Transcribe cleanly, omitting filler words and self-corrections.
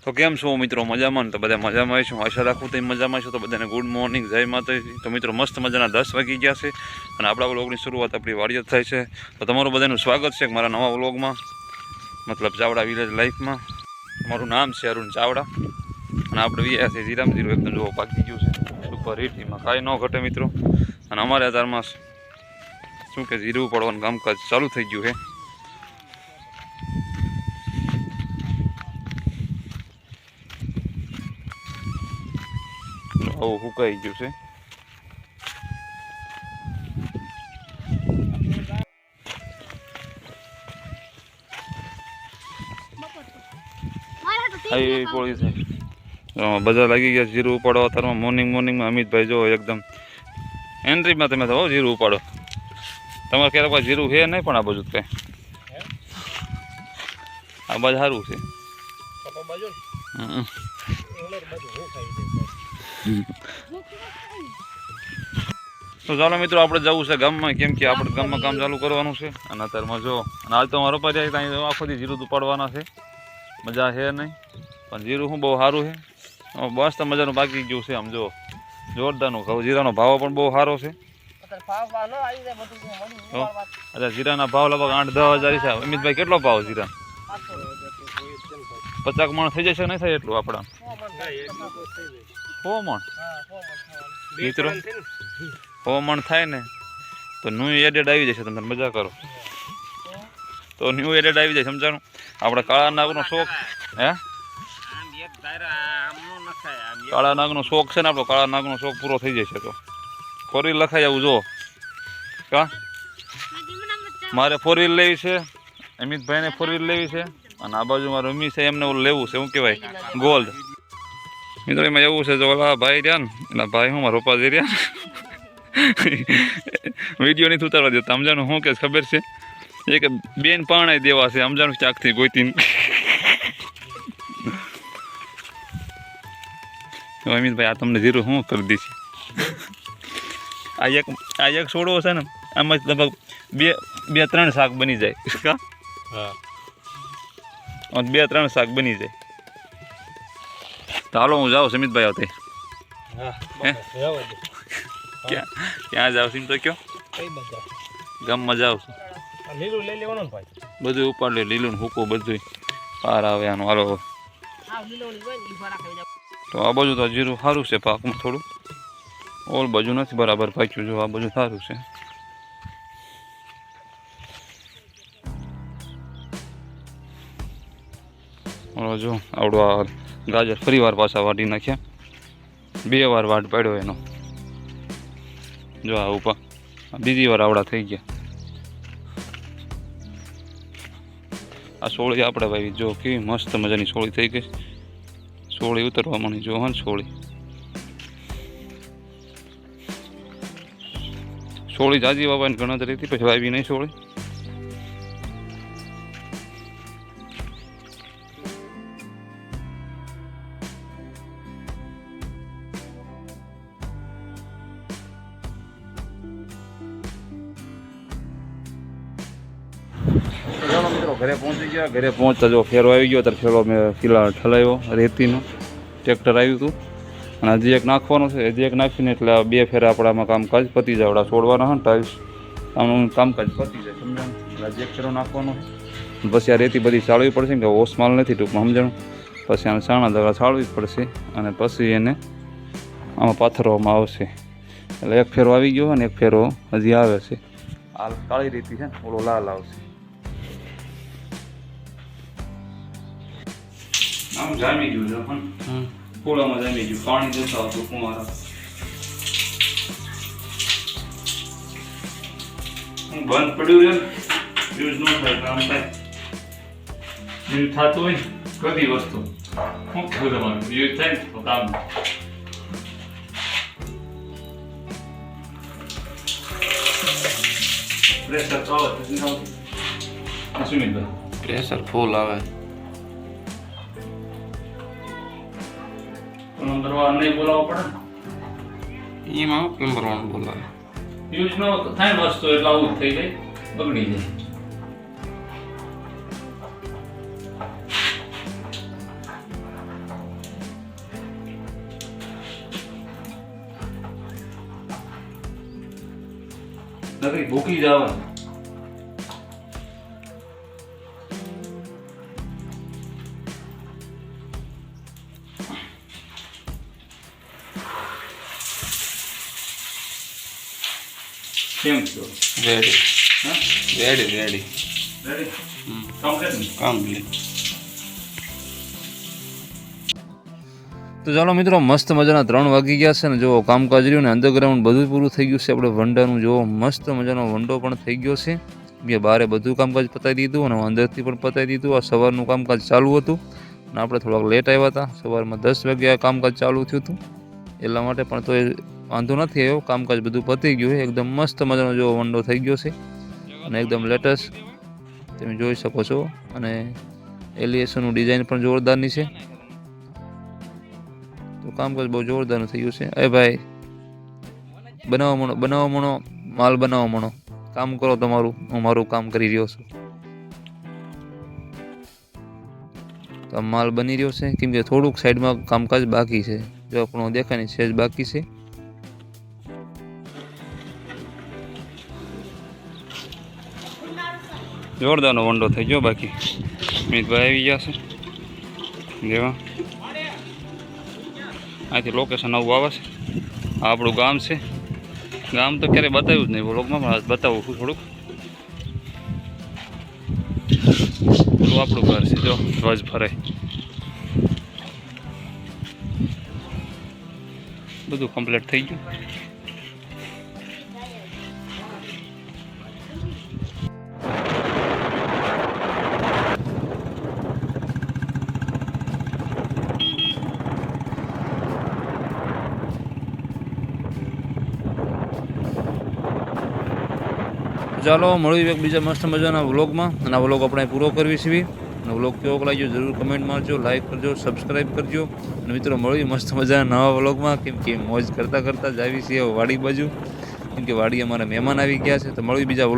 તો કેમ છો મિત્રો? મજામાં? તો બધા મજામાં છું, આશા રાખું તો મજામાં છો. તો બધાને ગુડ મોર્નિંગ, જય માતાજી. તો મિત્રો મસ્ત મજાના 10 વાગી ગયા છે અને આપણા વ્લોગની શરૂઆત આપણી વાડીએ થાય છે. તો તમારું બધાનું સ્વાગત છે મારા નવા વ્લોગમાં, મતલબ ચાવડા વિલેજ લાઈફમાં. મારું નામ છે અરુણ ચાવડા અને આપણે વ્યા છે જીરામ જીરું એકદમ જોવો પાકી ગયું છે સુપર હિટ. એમાં કાંઈ ન ઘટે મિત્રો. અને અમારે અત્યારમાં શું કે જીરું પડવાનું કામકાજ ચાલુ થઈ ગયું છે. આવું સુકાઈ ગયું છે. આવી પોળી છે. બધા લાગી ગયા જીરું ઉપાડવા તારમાં. મોર્નિંગમાં અમિતભાઈ જો એકદમ એન્ટ્રીમાં તમે તો જીરું ઉપાડો. તમારે ક્યારેક કોઈ જીરું છે નહીં, પણ આ બાજુ કંઈ આ બાજુ સારું છે. તો ચાલો મિત્રો આપણે જવું છે ગામમાં, કેમ કે આપણે ગામમાં કામ ચાલુ કરવાનું છે. અને અત્યારમાં જો અને હાલ તો મારો પાસે ત્યાં આખોથી જીરું ઉપાડવાના છે. મજા છે નહીં, પણ જીરું શું બહુ સારું છે. બસ તો મજાનું બાકી ગયું છે. આમ જો જોરદારનું ઘઉં જીરાનો ભાવ પણ બહુ સારો છે. અચ્છા, જીરાના ભાવ લગભગ 8-10 હજાર છે. અમિતભાઈ કેટલો ભાવ જીરા? 50 મણ થઈ જશે? નહીં થાય એટલું આપણા 100 મણ મિત્રો? 100 મણ થાય ને તો ન્યૂ એડેડ આવી જશે. તમે મજા કરો તો ન્યૂ એડેડ આવી જાય, સમજાણું? આપણે કાળા નાગનો શોખ હે, કાળા નાગનો શોખ છે ને આપણો. કાળા નાગનો શોખ પૂરો થઈ જશે તો 4 વ્હીલ લખાઈ આવું જો. કા મારે 4 વ્હીલ લેવી છે, અમિતભાઈને 4 વ્હીલ લેવી છે. અને આ બાજુમાં રમી છે, એમને ઓલું લેવું છે, શું કહેવાય, ગોલ્ડ. મિત્રો એમાં એવું છે, જો ઓલા ભાઈ રહ્યા ને, એના ભાઈ હું મારા પપ્પા જઈ રહ્યા વિડીયો નથી ઉતારવા દેતા. સમજાનું શું કે ખબર છે? એ કે બેન પાણાઈ દેવા છે, સમજાનું ચાકથી ગોઈતી. અમિતભાઈ આ તમને જીરું શું કરી દીધી? આ એક છોડવો છે ને, આમાં લગભગ 2-3 શાક બની જાય. હા, 2-3 શાક બની જાય. તો હાલો હું જાઉં સમિતભાઈ આવતે. ક્યાં જાવ છો? તો કયો ગામમાં જાઉં છું. બધું ઉપાડ લે, લીલું ને હૂકું બધું પાર આવે આનું. હાલો તો આ બાજુ તો જીરું સારું છે પાકમાં, થોડું ઓલ બાજુ નથી બરાબર પાક્યું. જો આ બાજુ સારું છે. જો આવડો આ ગાજર ફરી વાર પાછા વાટી નાખ્યા. 2 વાર વાટ પાડ્યો એનો. જો આ ઉપર બીજી વાર આવડા થઈ ગયા. આ સોળી આપણે ભાઈ જો કેવી મસ્ત મજાની સોળી થઈ ગઈ. સોળી ઉતરવા મળી જો. હા, સોળી જાજી વાવવાની ગણતરી હતી, પછી વાવી નહીં સોળી. ચાલો મિત્રો ઘરે પહોંચી ગયા. ઘરે પહોંચતા જો ફેરો આવી ગયો. ત્યારે ફેરો મેં ફિલહાલ ઠલાવ્યો રેતીનો. ટ્રેક્ટર આવ્યું હતું અને હજી એક નાખવાનું છે. હજી એક નાખીને એટલે 2 ફેરા આપણામાં કામકાજ પતી જાય. આપણા છોડવાના હોય ને ટાઇલ્સ, આનું કામકાજ પતી જાય, સમજાણું? એટલે હજી એક ફેરો નાખવાનો. પછી આ રેતી બધી ચાળવી પડશે કે ઓસ માલ નથી ટૂંકમાં, સમજાણું? પછી આને સાણા દવા ચાળવી પડશે અને પછી એને આમાં પાથરવામાં આવશે. એટલે એક ફેરો આવી ગયો અને એક ફેરો હજી આવે છે. આ કાળી રેતી છે ને, ઓલો લાલ આવશે. આમ જામી ગયું છે પણ ફૂલામાં જામી ગયું. પાણી જતા હતું કુંવારા. બંધ પડ્યું છે, યુઝ ન થાય, કામ થાય. યુઝ થતું હોય બધી વસ્તુ શું કહ્યું તમારું, યુઝ થાય ને તો કામ. પ્રેશર તો આવે સુમિતભાઈ, પ્રેશર ફૂલ આવે. નંબર 1 નહીં બોલાવવો પડે ને એમાં નંબર 1 બોલાવે. યુઝ ન થાય વસ્તુ એટલે આવું થઈ જાય, બગડી જાય. નકરી ભૂકી જવા. કેમ છો? રેડી હા રેડી રેડી કમ્પ્લીટ. કમ્પ્લીટ. તો ચાલો મિત્રો, મસ્ત મજાના 3 વાગી ગયા છે ને જો કામકાજ રહ્યું ને અંડરગ્રાઉન્ડ બધું પૂરું થઈ ગયું છે. આપણે વંડાનું જો મસ્ત મજાનો વંડો પણ થઈ ગયો છે. મેં બહારે બધું કામકાજ પતાવી દીધું અને અંદરથી પણ પતાવી દીધું. આ સવારનું કામકાજ ચાલુ હતું અને આપણે થોડાક લેટ આવ્યા હતા. સવારમાં 10 વાગે આ કામકાજ ચાલુ થયું હતું એટલા માટે, પણ તો વાંધો નથી આવ્યો. કામકાજ બધું પતી ગયું છે. એકદમ મસ્ત મજાનો જો વંડો થઈ ગયો છે અને એકદમ લેટેસ્ટ તમે જોઈ શકો છો. અને એલિવેશનનું ડિઝાઇન પણ જોરદારની છે. તો કામકાજ બહુ જોરદાર થઈ ગયું છે. એ ભાઈ બનાવવા મણો માલ બનાવવા મણો. કામ કરો તમારું, હું મારું કામ કરી રહ્યો છું. તો આ માલ બની રહ્યો છે, કેમ કે થોડુંક સાઈડમાં કામકાજ બાકી છે. જો આપણો દેખાય ને સેજ બાકી છે. જોરદારનો વંડો થઈ ગયો. બાકી મિતભાઈ આવી ગયા છે જેવા. અહીંથી લોકેશન આવું આવે છે. આ આપણું ગામ છે. ગામ તો ક્યારેય બતાવ્યું જ નહીં વ્લોગમાં, પણ બતાવું છું થોડુંક. પેલું આપણું ઘર છે જો ધ્વજ ફરે. બધું કમ્પ્લીટ થઈ ગયું. ચાલો મળ્યું એક બીજા મસ્ત મજાના વ્લોગમાં, અને આ વ્લોગ આપણે પૂરો કરવી છીએ. અને વ્લોગ કેવો લાગ્યો જરૂર કમેન્ટ મારજો, લાઈક કરજો, સબસ્ક્રાઈબ કરજો. અને મિત્રો મળ્યું મસ્ત મજાના નવા વ્લોગમાં, કેમ કે મોજ કરતાં કરતાં જ આવી છીએ વાડી બાજુ, કેમ કે વાડી અમારા મહેમાન આવી ગયા છે. તો મળ્યું બીજા વ્લોગ.